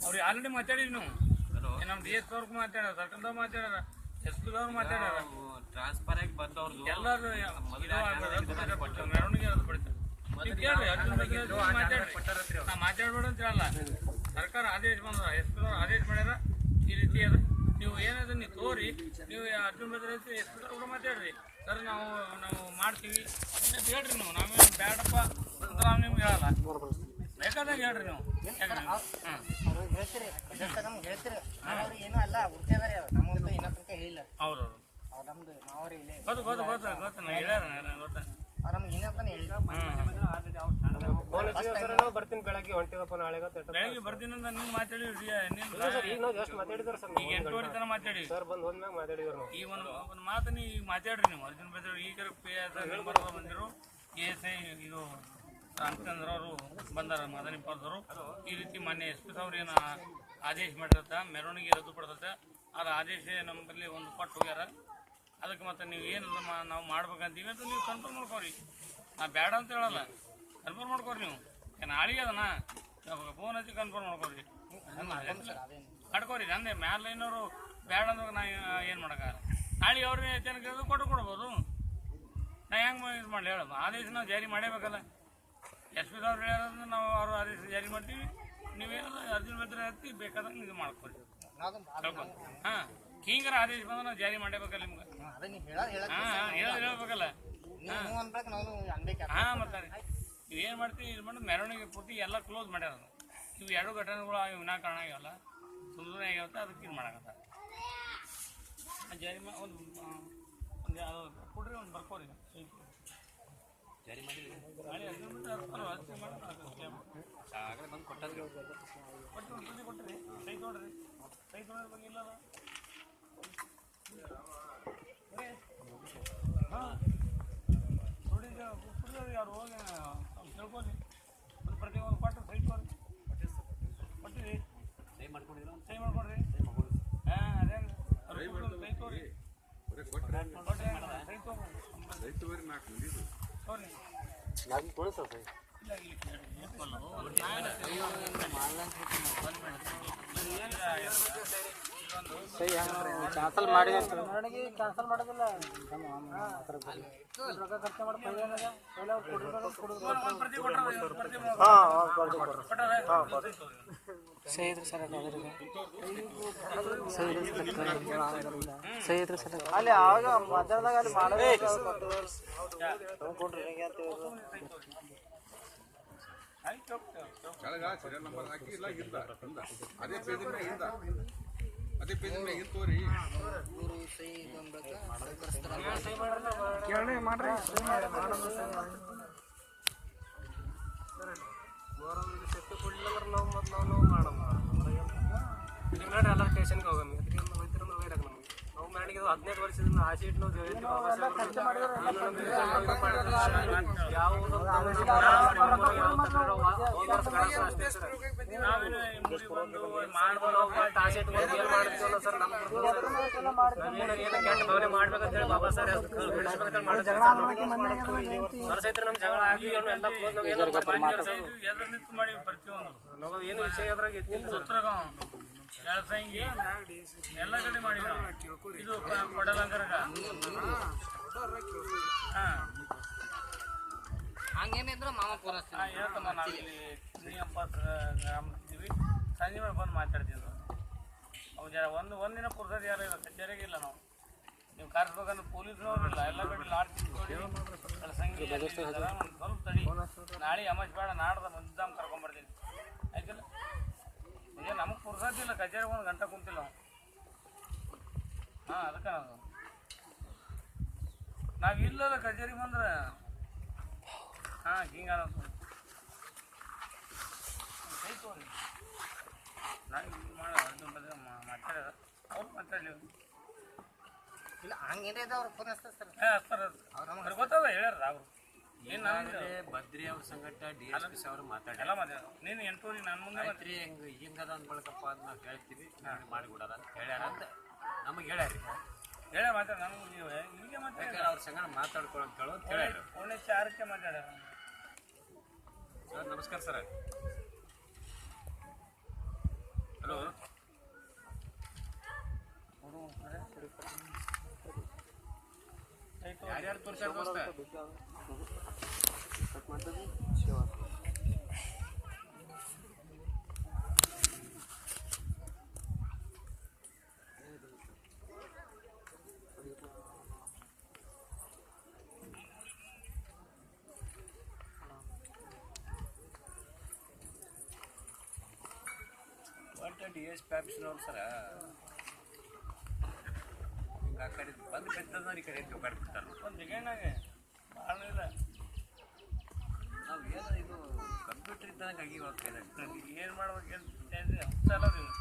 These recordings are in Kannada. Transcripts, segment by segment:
ಅವ್ರಿಗೆ ಆಲ್ರೆಡಿ ಮಾತಾಡಿದ್ವಿ ನಾವು. ನಮ್ಮ ಡಿ ಎಸ್ ಅವ್ರಿಗೆ ಮಾತಾಡ್ಯಾರ, ಸರ್ಕಲ್ದವ್ರು ಮಾತಾಡ್ಯಾರ, ಎಸ್ ಪಿ ದವ್ರು ಮಾತಾಡ್ಯಾರ. ಟ್ರಾನ್ಸ್ಫರ್ ಆಗಿ ಬಂದವ್ರದ್ದು ಎಲ್ಲರೂ ಮೆರವಣಿಗೆ ಪಡಿತಾರೆ. ನೀವು ಕೇಳ್ರಿ, ಮಾತಾಡ್ರಿ. ನಾ ಮಾತಾಡ್ಬೇಡ ಅಂತ ಹೇಳಲ್ಲ. ಸರ್ಕಾರ ಆದೇಶ ಬಂದ್ರ, ಎಸ್ ಪಿ ದವ್ರು ಆದೇಶ ಮಾಡ್ಯಾರ. ಈ ರೀತಿ ಅದ, ನೀವು ಏನದ ನೀವು ತೋರಿ, ನೀವು ಅರ್ಜುನ್ ಬದ್ರ ಎಸ್ ಪಿ ದವ್ರು ಕೂಡ ಮಾತಾಡ್ರಿ. ಸರ್ ನಾವು ಮಾಡ್ತೀವಿ ಹೇಳ್ರಿ. ನಾವೇನು ಬೇಡಪ್ಪ ಅಂತ ನಾವು ನಿಮ್ಗೆ ಹೇಳಲ್ಲ, ಬೇಕಾದಾಗ ಹೇಳ್ರಿ ನೀವು. ಹೌದು ಬರ್ತೀನಿ ಬೆಳಗ್ಗೆ ಹೊಂಟಿದಪ್ಪ ನಾಳೆಗೆ ಬೆಳಗ್ಗೆ ಬರ್ತೀನಿ ಅಂತ ನೀವು ಮಾತಾಡಿ. ಈಗ 8 ತನಕ ಮಾತಾಡಿ ಸರ್ ಬಂದು ಹೋದ್ಮ್ಯಾಗ ಮಾತಾಡಿದ್ರು. ಈ ಒಂದು ಮಾತು ನೀವು ಮಾತಾಡ್ರಿ. ನೀವು ಅರ್ಜುನ್ ಬದ್ರ ಈಗ ಬಂದಿರು ಎಸ್ ಐ ಇದು ರಾಮಚಂದ್ರ ಅವರು ಬಂದಾರ, ಮದನಿಪ್ಪದವರು. ಈ ರೀತಿ ಮಾನ್ಯ ಎಸ್ ಪಿ ಸಾವ್ರು ಏನು ಆದೇಶ ಮಾಡಿರತ್ತ ಮೆರವಣಿಗೆ ರದ್ದು ಪಡ್ತತೆ. ಅದು ಆದೇಶ ನಮ್ಮಲ್ಲಿ ಒಂದು ಕೊಟ್ಟು ಹೋಗ್ಯಾರ. ಅದಕ್ಕೆ ಮತ್ತೆ ನೀವು ಏನು ನಾವು ಮಾಡ್ಬೇಕಂತೀವಿ ಅಂತ ನೀವು ಕನ್ಫರ್ಮ್ ಮಾಡ್ಕೋರಿ. ನಾ ಬೇಡ ಅಂತ ಹೇಳಲ್ಲ, ಕನ್ಫರ್ಮ್ ಮಾಡ್ಕೋರಿ. ನೀವು ನಾಳೆಗೆ ಅದನ್ನ ಫೋನ್ ಹಚ್ಚಿ ಕನ್ಫರ್ಮ್ ಮಾಡ್ಕೋರಿ, ಮಾಡ್ಕೋರಿ. ನಂದೆ ಮ್ಯಾಲೈನವರು ಬೇಡ ಅಂದ್ರೆ ನಾ ಏನು ಮಾಡೋಕ್ಕಾಗಲ್ಲ. ನಾಳೆ ಅವ್ರನ್ನೇ ಜನಕ್ಕೆ ಕೊಡ್ಬೋದು. ನಾ ಹೆಂಗೆ ಇದು ಮಾಡಲಿ ಹೇಳ? ಆದೇಶ ನಾವು ಜಾರಿ ಮಾಡೇಬೇಕಲ್ಲ. ಎಸ್ ಪಿ ಅವ್ರು ಹೇಳೋದ್ರೆ ನಾವು ಅವರು ಆದೇಶ ಜಾರಿ ಮಾಡ್ತೀವಿ. ನೀವೇನೋ ಅರ್ಜುನ್ ಬದ್ರ ಹತ್ತಿ ಬೇಕಾದಂಗೆ ಇದು ಮಾಡ್ಕೊರಿ. ಸ್ವಲ್ಪ ಹಾಂ ಹಿಂಗಾರ ಆದೇಶ ಬಂದ್ರೆ ನಾವು ಜಾರಿ ಮಾಡೇಬೇಕಲ್ಲ ನಿಮ್ಗೆ. ಹಾಂ ಹೇಳ್ಬೇಕಲ್ಲ. ಹಾಂ ಮತ್ತೆ ನೀವೇನು ಮಾಡ್ತೀವಿ ಇದು ಮಾಡಿ ಮೆರವಣಿಗೆ ಪೂರ್ತಿ ಎಲ್ಲ ಕ್ಲೋಸ್ ಮಾಡ್ಯಾರ. ಇವು 2 ಘಟನೆಗಳು ವಿನಾಕಾರಣ ಆಗ್ಯಾವಲ್ಲ, ಸುಮ್ಮನೆ ಆಗ್ಯಾವತ್ತ, ಅದಕ್ಕೆ ಇದು ಮಾಡಕತ್ತ ಜಾರಿ ಒಂದು ಕೊಡ್ರಿ, ಒಂದು ಬರ್ಕೋರಿ. ಜಾರಿ ಮಾಡಿ ನಾಳೆ ಅರ್ಜುನ್ ಬಂದು ಕೊಟ್ಟದ್ರಿ. ಕೊಟ್ಟರಿ ಸೈ ತೊಗೊಳ್ರಿ. ಸೈ ತೊಗೊಳೋದ್ರ ಬಗ್ಗೆ ಇಲ್ಲಲ್ಲ. ಹಾಂ ನೋಡಿ ಕುಡಿಯೋರು ಯಾರು ಹೋಗಿ ತಿಳ್ಕೊಳ್ಳಿ. ಒಂದು ಪ್ರತಿಯೊಂದು ಕೊಟ್ಟು ಸೈ ತೊಗೊಳ್ರಿ. ಕೊಟ್ಟಿರಿ ಸೈ ಮಾಡ್ಕೊಂಡಿದ್ರು, ಸೈ ಮಾಡ್ಕೊಡ್ರಿ. ಹಾಂ ಅದೇ ಸೈ ತೋರಿ ಸೈ ತೋರಿ ಕ್ಯಾನ್ಸಲ್ ಮಾಡಿ ಕ್ಯಾನ್ಸಲ್ ಮಾಡೋದಿಲ್ಲ. ಅಲ್ಲಿ ಆವಾಗ ಮಧ್ಯಾಹ್ನದಾಗ ಅಲ್ಲಿ ಮಾಡಬೇಕು. ಅದೇ ಪೇಜ್ ಮ್ಯಾಗ ತೋರಿ ಮಾಡ್ರಿ. ಎಲ್ಲ ಸ್ಟೇಷನ್ಗೆ ಹೋಗಮ್ಮ. ನಾವು ಮಾಡಿಗೆ 15 ವರ್ಷದಿಂದ ಆಸೆ ಇಟ್ಟು ಮಾಡ್ಬೇಕಂತೇಳಿ ಬಾಬಾ ಸರ್ ನಮ್ ಜಗಳ ಆಗಿ ನಾವು ಏನು ವಿಷಯ ಅದ್ರಾಗ ಎಲ್ಲ ಕಡೆ ಮಾಡಿ ಇದು ಕೊಡಲಂಕರಗ ಹಂಗೇನಿದ್ರು ಮಾಮ ಪೂರೈಸ್ತೀವಿ. ಹೇಳ್ತಮ್ಮ, ನಾವಿಲ್ಲಿ ನೀಯಪ್ಪ ಗ್ರಾಮದಿದ್ದೀವಿ. ಸಂಜೆ ಮೇಲೆ ಬಂದು ಮಾತಾಡ್ತೀವಿ. ಅವು ಜರ ಒಂದಿನ ಪುರ್ಸೋದು ಯಾರು ಇಲ್ಲ, ಕಚೇರಿಗೆ ಇಲ್ಲ. ನಾವು ನೀವು ಕರೆಸ್ಬೇಕಂದ್ರೆ ಪೊಲೀಸ್ನವ್ರಿಲ್ಲ. ಎಲ್ಲ ಕಡೆ ಲಾಡ್ ತಿಳ್ಕೊಳ್ಳಿ, ಸಂಖ್ಯೆ ಒಂದು ಸ್ವಲ್ಪ ತಡಿ. ನಾಳೆ ಅಮಸ್ ಬೇಡ, ನಾಡ್ದ ಮುಂದಾಮ್ ಕರ್ಕೊಂಬರ್ತೀನಿ. ಆಯ್ತಲ್ಲ? ಈಗ ನಮಗೆ ಪುರ್ಸೋದಿಲ್ಲ, ಕಚೇರಿಗೆ 1 ಗಂಟೆ ಕುಂತಿಲ್ಲ ನಾವು. ಹಾಂ ಅದಕ್ಕೆ ನಾವು ಇಲ್ಲದ ಕಚೇರಿಗೆ ಬಂದ್ರೆ ಹಾಂ ಹಿಂಗೆ ಅನ್ನೋದು ತೋರಿ. ನಾವು ಅರ್ಜುನ್ ಬದ್ರ ಮಾತಾಡ್ಯಾರ, ಅವ್ರು ಮಾತಾಡಲಿ. ಇಲ್ಲ ಹಂಗೇನೇ ಅವ್ರು ಫೋನ್ ಹಚ್ತಾರೆ ಸರ್. ಹಚ್ತಾರೆ, ಅವ್ರಿಗೆ ಗೊತ್ತದ ಹೇಳ್ಯಾರ. ಅವರು ಏನು ಬದ್ರಿ ಅವ್ರ ಸಂಗಟ DSP ಅವರು ಮಾತಾಡಿ ಎಲ್ಲ ಮಾತಾಡ. ನೀನು 8 ನಾನು ಮುಂದೆ ಐತ್ರಿ ಹಿಂಗದ ಅಂದ್ಕೊಳಕಪ್ಪ ಅದು ನಾವು ಹೇಳ್ತೀವಿ, ಮಾಡಿಬಿಡೋದ ಅಂತ ಹೇಳ್ಯಾರ ಅಂತ ನಮಗೆ ಹೇಳ್ಯಾರಿ. ಹೇಳ ಮಾತಾಡ. ನಮಗೆ ನೀವು ಹೀಗೆ ಮಾತಾಡ, ಅವ್ರ ಸಂಗಡ ಮಾತಾಡ್ಕೊಳಂತ ಹೇಳೋದು ಹೇಳ್ಯಾರ. ಫೋನ್ 4ಕ್ಕೆ ಮಾತಾಡ್ಯಾರ. ಸರ್ ನಮಸ್ಕಾರ ಸರ್. ಹಲೋ ಯಾರ್ಯಾರು ತೋರಿಸ್ಯಾರ ದೋಸ್ತ DSP ಆಫೀಸ್ನವ್ರು ಸರ ಹಿಂಗೆ ಆ ಕಡೆ ಬಂದು ಬೆತ್ತದ ಈ ಕಡೆ ಬಿಡ್ತಾರೆ ಒಂದು ಸೆಕೆಂಡ್ನಾಗೆ ಭಾಳ ಇಲ್ಲ ನಾವು ಏನು ಇದು ಕಂಪ್ಯೂಟರ್ ಇದ್ದಂಗೆ ಆಗಿ ಹೋಗ್ತೇವೆ ಏನು ಮಾಡ್ಬೇಕು ಏನು ಹುಚ್ಚಲ್ಲ ನೀವು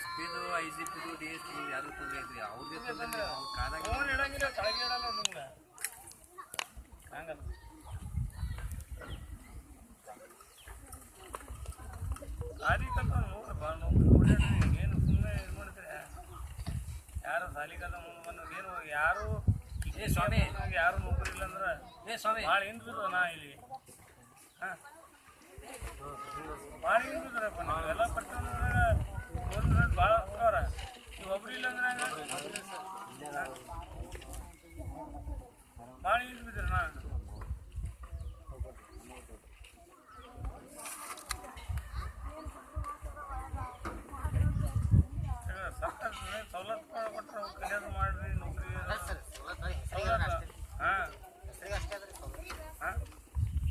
SP IGP DSP ಯಾರು ತೊಂದರೆ ಇದ್ರಿ ಅವ್ರಿಗೆ ತೊಂದರೆ ಅವ್ರ ಕಾದಾಗ ಫೋನ್ ಇಡಂಗಿಲ್ಲ ಕೆಳಗೆ ಇಡಲ್ಲ ನಿಮ್ಗೆ ಹಂಗಲ್ಲ ಸಾಲಿ ಕಲ್ತ ನೋಡಿ ಏನು ಸುಮ್ಮನೆ ಇದು ಮಾಡ್ತೀರಿ ಯಾರು ಸಾಲಿ ಕಲ್ತ ಮುಂದೆ ಬಂದು ಏನು ಯಾರು ಸ್ವಾಮಿ ಯಾರು ನೌಕರಿ ಇಲ್ಲ ಅಂದ್ರೆ ಸ್ವಾಮಿ ಭಾಳ ಹಿಂದಿದ್ರು ನಾ ಇಲ್ಲಿ ಹಾಂ ಭಾಳ ಹಿಂದಿದ್ರಪ್ಪ ನಾವು ಎಲ್ಲ ಪಟ್ಟಣದಾಗ ಒಂದು ಭಾಳ ಹೋಗ್ತಾವ್ರ ನೀವು ಒಬ್ರು ಇಲ್ಲ ಅಂದ್ರೆ ಭಾಳ ಹಿಂದೆ ಬಿದ್ರಿ ನಾ ಸರ್ಕಾರ ಸವಲತ್ತು ಕೊಟ್ಟರೆ ಕಲಿಯೋದು ಮಾಡ್ರಿ ನೌಕರಿ ಹಾಂ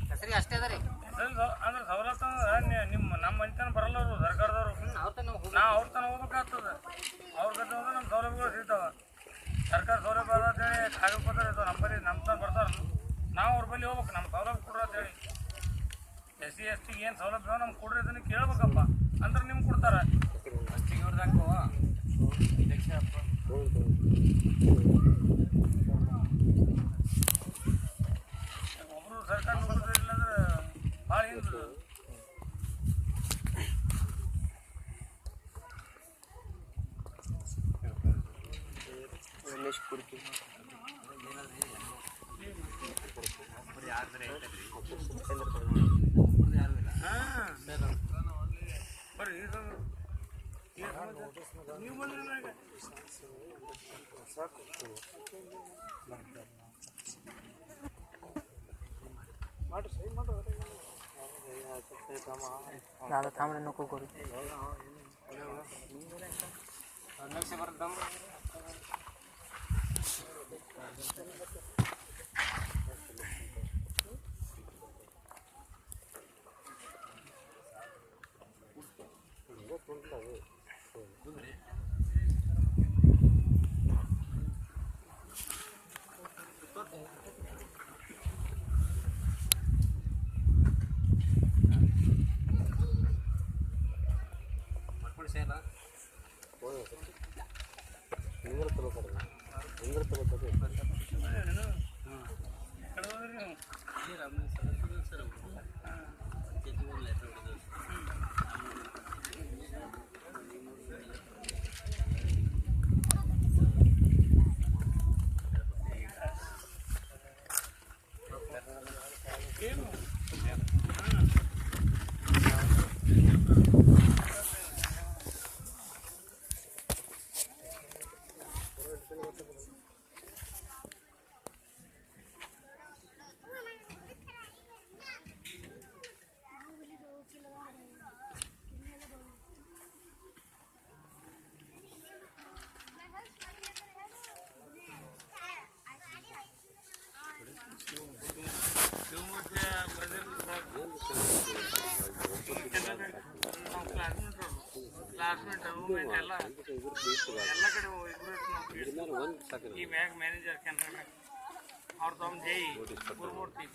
ಹೆಸರಿಗೆ ಅಷ್ಟೇ ಅದ ರೀ ಅಂದ್ರೆ ಸವಲತ್ತು ಅಂದ್ರೆ ನಮ್ಮ ಮನೆತನ ಬರಲ್ಲ ಅವರು ಸರ್ಕಾರದವರು ನಾವು ಅವ್ರ ತನ ಹೋಗ್ಬೇಕಾಗ್ತದೆ ಅವ್ರ ಕಡೆ ಹೋದ್ರೆ ನಮ್ಮ ಸೌಲಭ್ಯಗಳು ಸಿಗ್ತಾವ ಸರ್ಕಾರ ಸೌಲಭ್ಯ ಅದ ಅಂತೇಳಿ ಕಾಗಪತ್ರ ಇರ್ತಾವೆ ನಮ್ಮ ತನ ಬರ್ತಾರ ನಾವು ಅವ್ರ ಬಳಿ ಹೋಗ್ಬೇಕು ನಮ್ಮ ಸೌಲಭ್ಯ ಕೊಡ್ರಿ ಅಂತೇಳಿ SC ST ಏನು ಸೌಲಭ್ಯ ನಮ್ಗೆ ಕೊಡ್ರಿ ಅದನ್ನು ಕೇಳ್ಬೇಕಪ್ಪ ಅಂದ್ರೆ ನಿಮ್ಗೆ ಕೊಡ್ತಾರೆ ಅಷ್ಟಿಗೆ ಅವ್ರದಾಕೋ 5 ಲಕ್ಷ ಅಪ್ಪ ಒಬ್ಬರು ಸರ್ಕಾರ ನೌಕರಿ ಇಲ್ಲ ಅಂದ್ರೆ ಭಾಳ ಹಿಂದೆ ರಮೇಶ್ ಕುರ್ಕಿ ಒಬ್ಬರು ಯಾರ್ದ್ರೆ ಐತಲ್ರಿ ಹಾಂ ಬರ್ರಿ ಇದು ನೀವು ಬಂದ್ರಿ ನನಗೆ दादा थांबले नको करू 2 ಲಕ್ಷ ಬರ್ತಮ್ಮ ಮಾಡ್ಕೊಂಡು ಸೇಲ ಕ್ಲಾಸ್ಮೇಟ್ ರೂಮ್ಮೇಟ್ ಎಲ್ಲ ಕಡೆ ಇಬ್ಬರು ಈ ಬ್ಯಾಂಕ್ ಮ್ಯಾನೇಜರ್ ಕೆನರಾ ಬ್ಯಾಂಕ್ ಅವ್ರ ತಮ್ಮ ಜೈ ಗುರುಮೂರ್ತಿ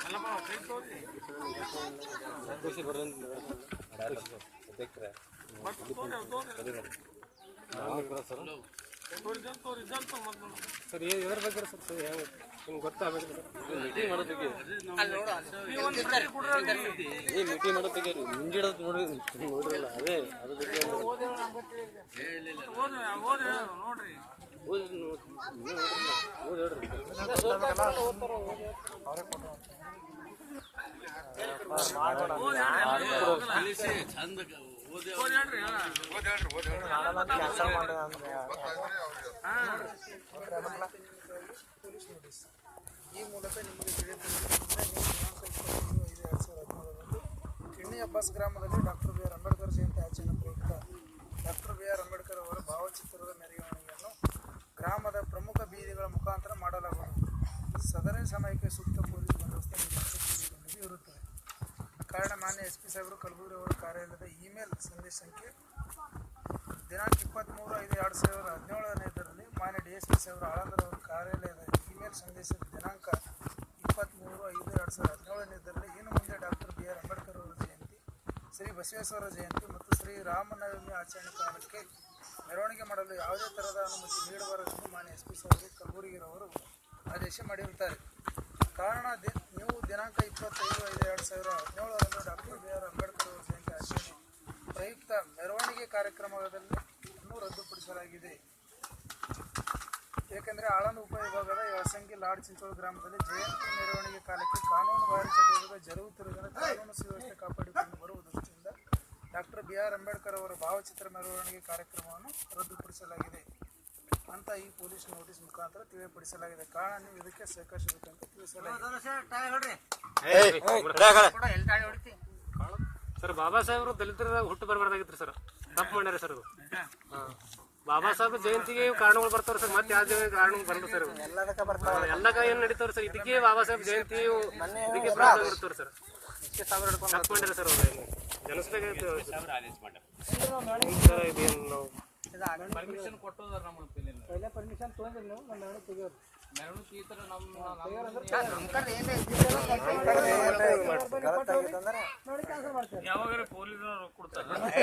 ಅಲ್ಲಪ್ಪ ಕೈ ತೋರಿಸಿ ಸರ್ ಎದ್ರ ಬಗ್ಗೆ ಸರ್ ನಿಮ್ಗೆ ಗೊತ್ತಾಗಬೇಕು ಮೀಟಿಂಗ್ ಮಾಡೋದಕ್ಕೆ ಅಲ್ಲಿ ನೋಡು ಮೀಟಿಂಗ್ ಮಾಡೋದಕ್ಕೆ ಮುಂಜಿಡೋದು ನೋಡ್ರಲ್ಲ ಅದೇ ಅದ್ರ ಬಗ್ಗೆ ಓದಿ ನೋಡ್ರಿ ಈ ಮೂಲಕ ನಿಮಗೆ ಕಿಣ್ಣಿ ಅಬ್ಬಾಸ್ ಗ್ರಾಮದಲ್ಲಿ doctor B R Ambedkar Jayanti ಆಚರಣೆ ಪ್ರಯುಕ್ತ ಡಾಕ್ಟರ್ ಬಿ ಆರ್ ಅಂಬೇಡ್ಕರ್ ಅವರ ಭಾವಚಿತ್ರದ ಮೆರವಣಿಗೆಯನ್ನು ಗ್ರಾಮದ ಪ್ರಮುಖ ಬೀದಿಗಳ ಮುಖಾಂತರ ಮಾಡಲಾಗುವುದು. ಸದರಿ ಸಮಯಕ್ಕೆ ಸೂಕ್ತ ಪೊಲೀಸ್ ಬಂದೋಬಸ್ತ್ ಇರುತ್ತದೆ. ಕಾರಣ ಮಾನ್ಯ SP ಸಾಹೇಬರು ಕಲಬುರಗಿ ಅವರ ಕಾರ್ಯಾಲಯದ ಇಮೇಲ್ ಸಂದೇಶ ಸಂಖ್ಯೆ ದಿನಾಂಕ 23/5/2017 ಮಾನ್ಯ DSP ಸಾಹೇಬರು ಆಳಂದರ ಅವರ ಕಾರ್ಯಾಲಯದ ಇಮೇಲ್ ಸಂದೇಶದ ದಿನಾಂಕ 23/5/2017 ಇನ್ನು ಮುಂದೆ ಡಾಕ್ಟರ್ ಬಿ ಆರ್ ಅಂಬೇಡ್ಕರ್ ಅವರ ಜಯಂತಿ, ಶ್ರೀ ಬಸವೇಶ್ವರ ಜಯಂತಿ ಮತ್ತು ಶ್ರೀ ರಾಮನವಮಿ ಆಚರಣೆ ಕಾಲಕ್ಕೆ ಮೆರವಣಿಗೆ ಮಾಡಲು ಯಾವುದೇ ಥರದ ಅನುಮತಿ ನೀಡಬಾರದೆಂದು ಮಾನ್ಯ SP ಸಾಹೇಬರು ಕಲಬುರಗಿರವರು ಆದೇಶ ಮಾಡಿರುತ್ತಾರೆ. ಕಾರಣ ನೀವು ದಿನಾಂಕ 25/5/2017 ಡಾಕ್ಟರ್ ಬಿ ಆರ್ ಅಂಬೇಡ್ಕರ್ ಅವರ ಜಯಂತಿ ಆಚರಣೆ ಪ್ರಯುಕ್ತ ಮೆರವಣಿಗೆ ಕಾರ್ಯಕ್ರಮದಲ್ಲಿ ರದ್ದುಪಡಿಸಲಾಗಿದೆ. ಏಕೆಂದರೆ ಆಳಂದ ಉಪವಿಭಾಗದ ಯಳಸಂಗಿ ಲಾಡ್ ಚಿಂಚೋಳಿ ಗ್ರಾಮದಲ್ಲಿ ಜಯಂತಿ ಮೆರವಣಿಗೆ ಕಾಲಕ್ಕೆ ಕಾನೂನು ಬಾಹಿರ ಚಟುವಟಿಕೆ ಜರುಗುತ್ತಿರುವುದನ್ನು ಕಾನೂನು ಸುವ್ಯವಸ್ಥೆ ಕಾಪಾಡಿಕೊಂಡು ಬರುವ ದೃಷ್ಟಿಯಿಂದ ಡಾಕ್ಟರ್ ಬಿ ಆರ್ ಅಂಬೇಡ್ಕರ್ ಅವರ ಭಾವಚಿತ್ರ ಮೆರವಣಿಗೆ ಕಾರ್ಯಕ್ರಮವನ್ನು ರದ್ದುಪಡಿಸಲಾಗಿದೆ ಅಂತ ಈ ಪೊಲೀಸ್ ನೋಟಿಸ್ ಮುಖಾಂತರ ತಿಳಿಯಪಡಿಸಲಾಗಿದೆ. ಕಾರಣ ನೀವು ಇದಕ್ಕೆ ಸಹಕರಿಸಬೇಕಂತ ತಿಳಿಸಲಾಗಿದೆ. ಸರ್ ಬಾಬಾ ಸಾಹೇಬರು ದಲಿತರ ಹುಟ್ಟು ಬರಬಾರ್ದಾಗಿತ್ತು ಸರ್, ತಪ್ಪು ಮಾಡ್ಯಾರ ಸರ್. ಅದು ಬಾಬಾ ಸಾಹೇಬ್ ಜಯಂತಿಗೆ ಕಾರಣಗಳು ಬರ್ತಾವ್ರಿ ಸರ್, ಮತ್ತೆ ಯಾವ ಕಾರಣಗಳು ಬರಲ್ಲ ಸರ್. ಎಲ್ಲಕ್ಕ ಏನ್ ನಡೀತಾವ್ರಿ ಸರ್, ಇದಕ್ಕೆ ಬಾಬಾ ಸಾಹೇಬ್ ಜಯಂತಿ ಇದಕ್ಕೆ ಪ್ರಾಬ್ಲಮ್ ಇರ್ತಾವ್ರಿ ಸರ್. ತಪ್ಪು ಮಾಡ್ಯಾರ ಸರ್ ಅವ್ರು. ಜನಸ್ಬೇಕಾಗಿತ್ತು ಆದೇಶ ಮಾಡ್ಯಾರ ಸರ್. ಇದೇನು ನಾವು ಪರ್ಮಿಷನ್ ಕೊಟ್ಟೋದಾರ ನಮ್ಮ ಪರ್ಮಿಷನ್ ತೊಗೊಂಡಿಲ್ಲ ನೀವು ನಮ್ಮ ತೆಗಿಯೋರು ಮೆರವಣಿಗೆ ಈ ಥರ ನಮ್ಮ ಯಾವಾಗ ಪೊಲೀಸರು ಕೊಡ್ತಾರೆ